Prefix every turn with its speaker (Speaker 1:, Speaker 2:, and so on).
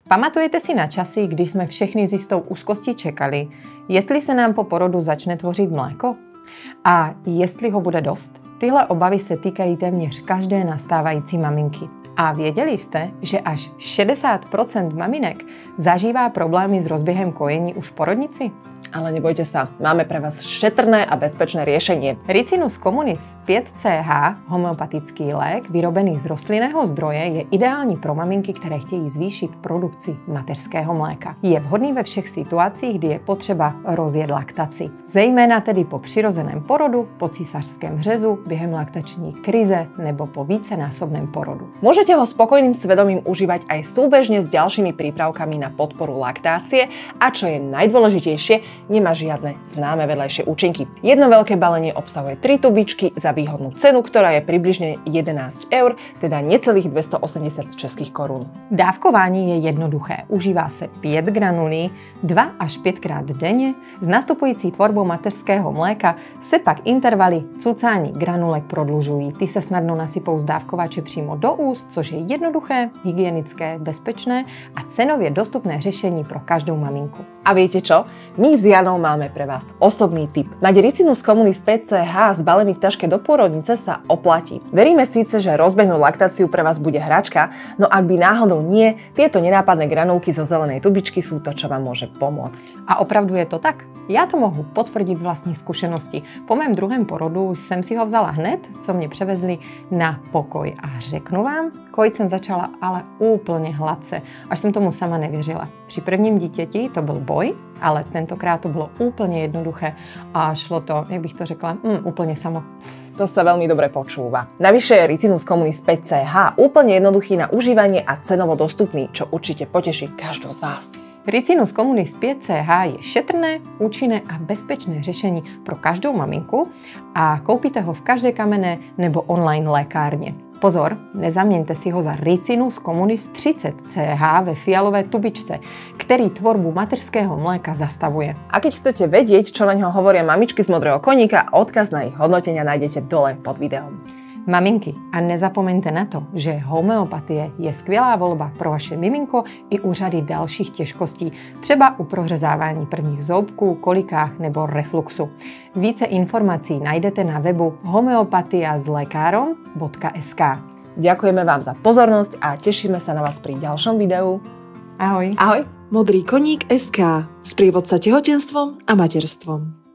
Speaker 1: Pamatujete si na časy, když jsme všichni s jistou úzkostí čekali, jestli se nám po porodu začne tvořit mléko? A jestli ho bude dost? Tyhle obavy se týkají téměř každé nastávající maminky. A věděli jste, že až 60% maminek zažívá problémy s rozběhem kojení už v porodnici?
Speaker 2: Ale nebojte sa, máme pre vás šetrné a bezpečné riešenie.
Speaker 1: Ricinus communis 5CH, homeopatický lék vyrobený z rostlinného zdroje, je ideální pro maminky, které chtějí zvýšit produkci mateřského mléka. Je vhodný ve všech situacích, kdy je potřeba rozjet laktaci. Zejména tedy po přirozeném porodu, po císařském řezu, během laktační krize nebo po vícenásobném porodu.
Speaker 2: Môžete ho spokojným svedomím užívať aj súbežne s ďalšími prípravkami na podporu laktácie a čo je najdôležitejšie, nemá žiadne známe vedľajšie účinky. Jedno veľké balenie obsahuje 3 tubičky za výhodnú cenu, ktorá je približne 11 eur, teda necelých 280 českých korún.
Speaker 1: Dávkování je jednoduché. Užívá se 5 granulí 2 až 5 krát denně. S nastupující tvorbou mateřského mléka se pak intervaly cucání granulek prodlužují. Ty se snadno nasypou z dávkovače přímo do úst, což je jednoduché, hygienické, bezpečné a cenově dostupné řešení pro každou maminku.
Speaker 2: A viete čo? My s Janou máme pre vás osobný tip. Mať Ricinus communis 5CH zbalený v taške do pôrodnice sa oplatí. Veríme síce, že rozbehnúť laktáciu pre vás bude hračka, no ak by náhodou nie, tieto nenápadné granulky zo zelenej tubičky sú to, čo vám môže pomôcť.
Speaker 1: A opravdu je to tak? Já to mohu potvrdit z vlastní zkušenosti. Po mém druhém porodu jsem si ho vzala hned, co mě převezli na pokoj. A řeknu vám, kojit jsem začala ale úplně hladce, až jsem tomu sama nevěřila. Při prvním dítěti to byl boj, ale tentokrát to bylo úplně jednoduché a šlo to, jak bych to řekla, úplně samo.
Speaker 2: To sa veľmi dobre počúva. Navyše je Ricinus communis 5CH úplne jednoduchý na užívanie a cenovo dostupný, čo určite poteší každú z vás.
Speaker 1: Ricinus communis 5CH je šetrné, účinné a bezpečné řešení pro každou maminku a koupíte ho v každé kamenné nebo online lékárně. Pozor, nezaměňte si ho za Ricinus communis 30CH ve fialové tubičce, který tvorbu mateřského mléka zastavuje.
Speaker 2: A keď chcete vedieť, čo na ňo hovoria mamičky z modrého koníka, odkaz na ich hodnotenia nájdete dole pod videom.
Speaker 1: Maminky, a nezapomeňte na to, že homeopatie je skvělá volba pro vaše miminko i u řady dalších těžkostí, třeba u prořezávání prvních zoubků, kolikách nebo refluxu. Více informací najdete na webu homeopatiazlekarom.sk.
Speaker 2: Ďakujeme vám za pozornosť a tešíme sa na vás pri ďalšom videu.
Speaker 1: Ahoj.
Speaker 2: Ahoj.
Speaker 3: Modrý koník SK. Sprievodca tehotenstvom a materstvom.